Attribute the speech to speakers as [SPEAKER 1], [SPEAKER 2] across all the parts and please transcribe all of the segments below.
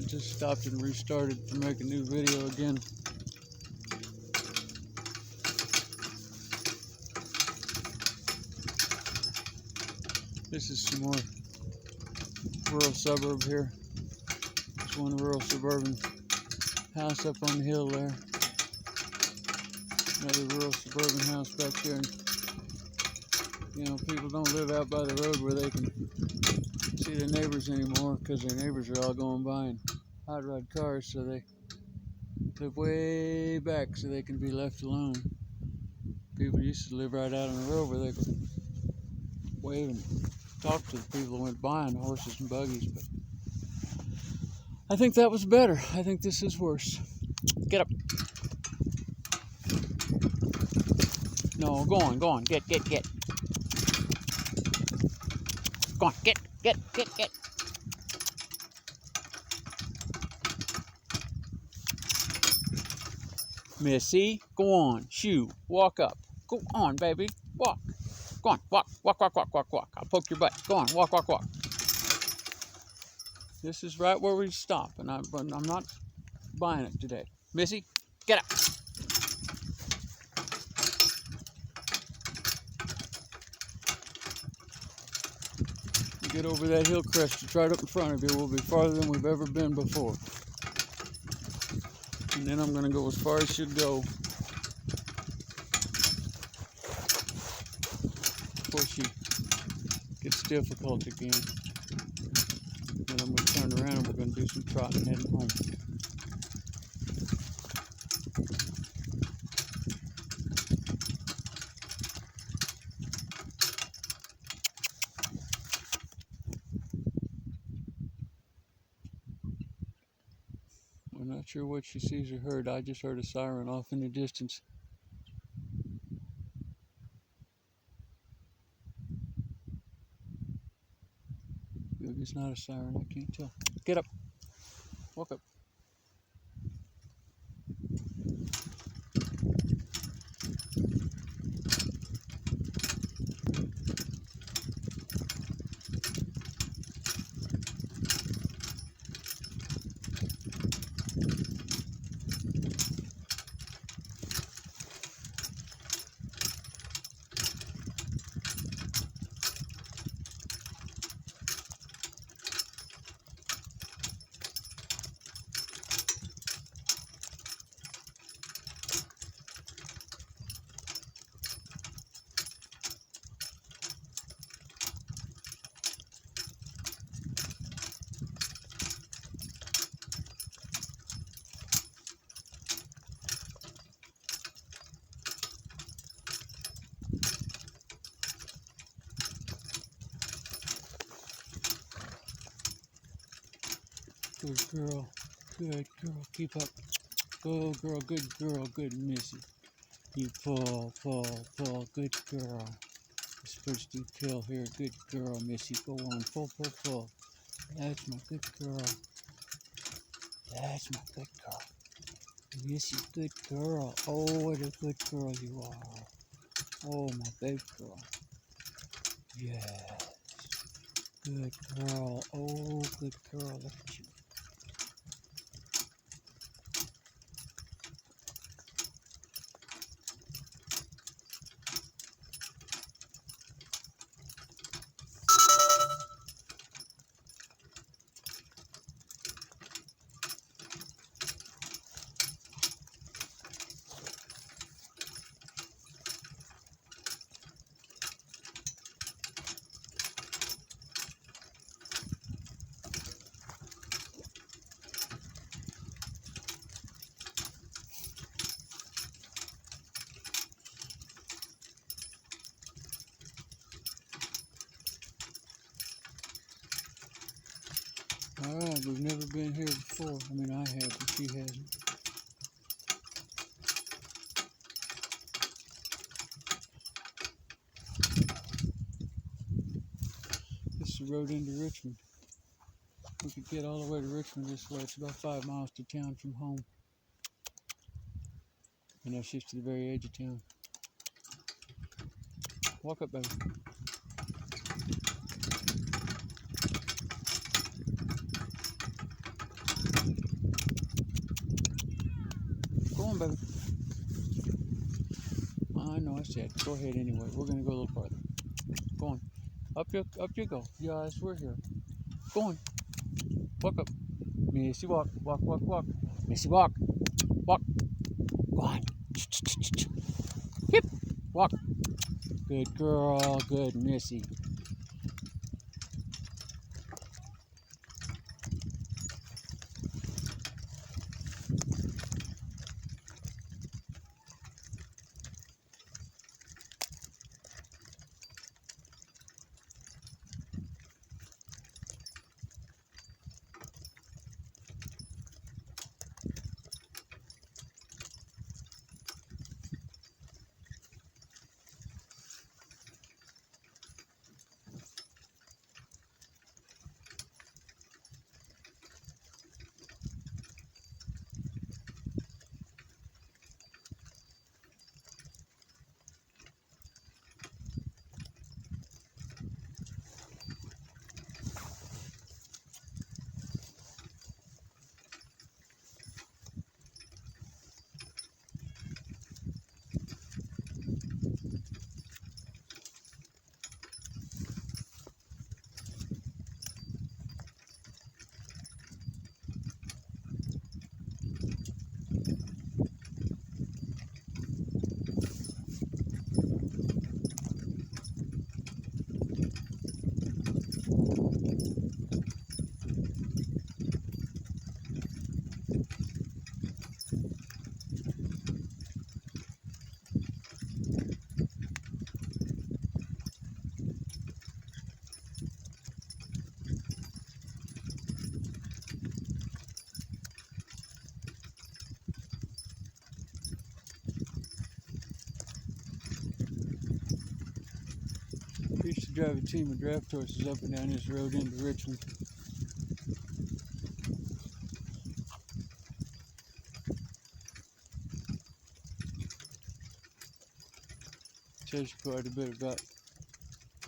[SPEAKER 1] just stopped and restarted to make a new video again. This is some more rural suburb here. It's one rural suburban house up on the hill there. Another rural suburban house back there. And, you know, people don't live out by the road where they can see their neighbors anymore because their neighbors are all going by in hot rod cars, so they live way back so they can be left alone. People used to live right out on the road where they could wave and talk to the people that went by on horses and buggies, but I think that was better. I think this is worse. Get up. No, go on, get. Go on, get. Missy, go on, shoo, walk up. Go on, baby, walk. Go on, walk. I'll poke your butt. Go on, walk. This is right where we stop, and I'm not buying it today. Missy, get up. You get over that hill crest, it's right up in front of you. We'll be farther than we've ever been before. And then I'm going to go as far as she'll go before she gets difficult again. And I'm going to turn around and we're going to do some trotting heading home. I'm not sure what she sees or heard. I just heard a siren off in the distance. Maybe it's not a siren, I can't tell. Get up. Walk up. Good girl, keep up. Go girl, good Missy. You pull, good girl. You're supposed to kill here, good girl, Missy. Go on, pull. That's my good girl. Missy, good girl. Oh, what a good girl you are. Oh, my baby girl. Yes. Good girl. Oh, good girl. Look at you. Alright, we've never been here before. I mean, I have, but she hasn't. This is the road into Richmond. We could get all the way to Richmond this way. It's about 5 miles to town from home. And that's just to the very edge of town. Walk up, baby. on, baby. I know I said, go ahead anyway. We're gonna go a little farther. Go on. Up you go. Yes, we're here. Go on. Walk up. Missy, walk. Walk, walk, walk. Missy, walk. Walk. Go on. Hip. Walk. Good girl. Good, Missy. I used to drive a team of draft horses up and down this road into Richmond. Tells you quite a bit about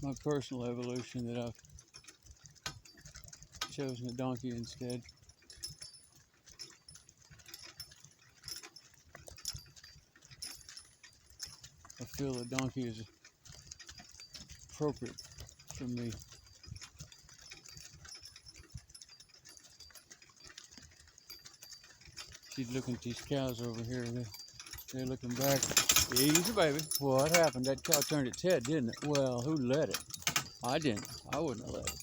[SPEAKER 1] my personal evolution that I've chosen a donkey instead. I feel a donkey is appropriate for me. She's looking at these cows over here. They're looking back. Easy, baby. What happened? That cow turned its head, didn't it? Well, who let it? I didn't. I wouldn't have let it.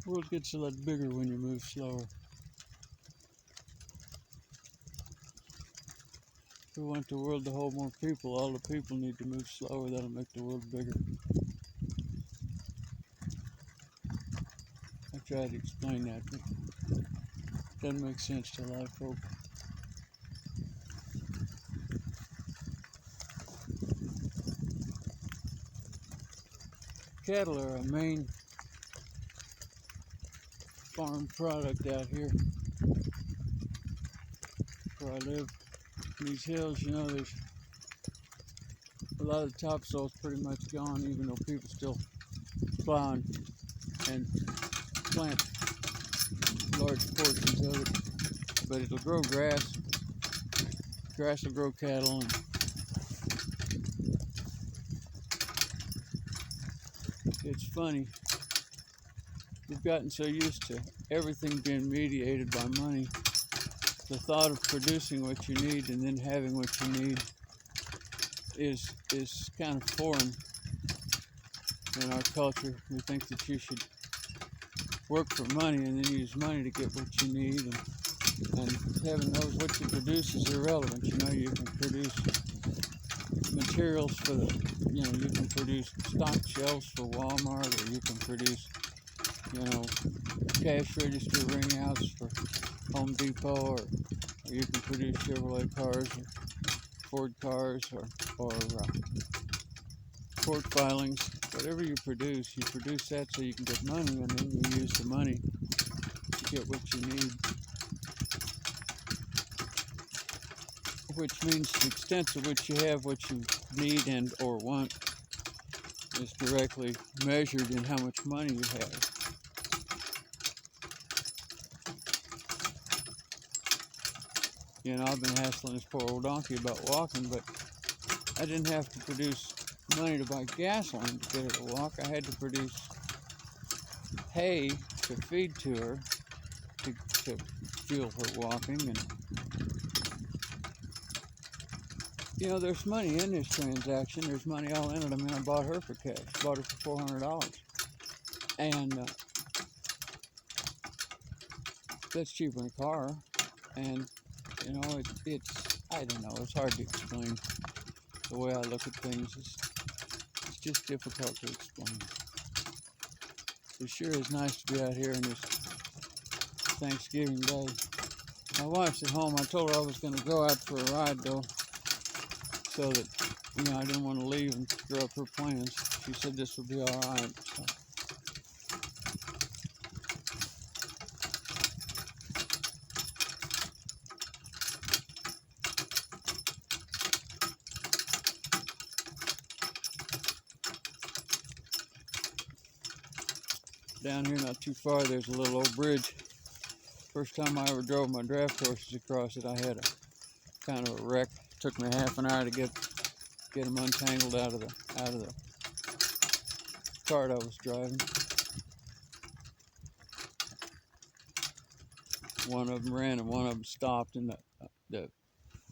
[SPEAKER 1] The world gets a lot bigger when you move slower. If we want the world to hold more people, all the people need to move slower. That'll make the world bigger. I tried to explain that, but it doesn't make sense to a lot of folk. Cattle are a main farm product out here where I live. In these hills, you know, there's a lot of topsoil's pretty much gone, even though people still plow and plant large portions of it. But it'll grow grass. Grass will grow cattle, and it's funny. We've gotten so used to everything being mediated by money. The thought of producing what you need and then having what you need is kind of foreign in our culture. We think that you should work for money and then use money to get what you need, and heaven knows what you produce is irrelevant. You know, you can produce materials for the, you can produce stock shelves for Walmart, or you can produce, cash register ringouts for Home Depot, or you can produce Chevrolet cars, or Ford cars, or court filings. Whatever you produce that so you can get money, and then you use the money to get what you need. Which means the extent to which you have what you need and or want is directly measured in how much money you have. I've been hassling this poor old donkey about walking, but I didn't have to produce money to buy gasoline to get her to walk. I had to produce hay to feed to her to fuel her walking. And there's money in this transaction. There's money all in it. I mean, I bought her for cash. Bought her for $400. And that's cheaper than a car. And, it's, I don't know, it's hard to explain. The way I look at things is just difficult to explain. It sure is nice to be out here on this Thanksgiving Day. My wife's at home. I told her I was going to go out for a ride, though, so that, I didn't want to leave and screw up her plans. She said this would be all right. So. Down here, not too far, there's a little old bridge. First time I ever drove my draft horses across it, I had a kind of a wreck. It took me half an hour to get them untangled out of the cart I was driving. One of them ran and one of them stopped, and the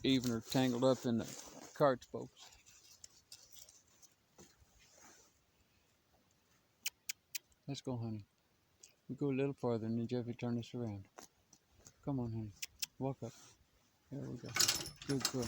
[SPEAKER 1] evener tangled up in the cart spokes. Let's go, honey. We go a little farther, and then Jeffy turn this around. Come on, honey. Walk up. There we go. Good girl.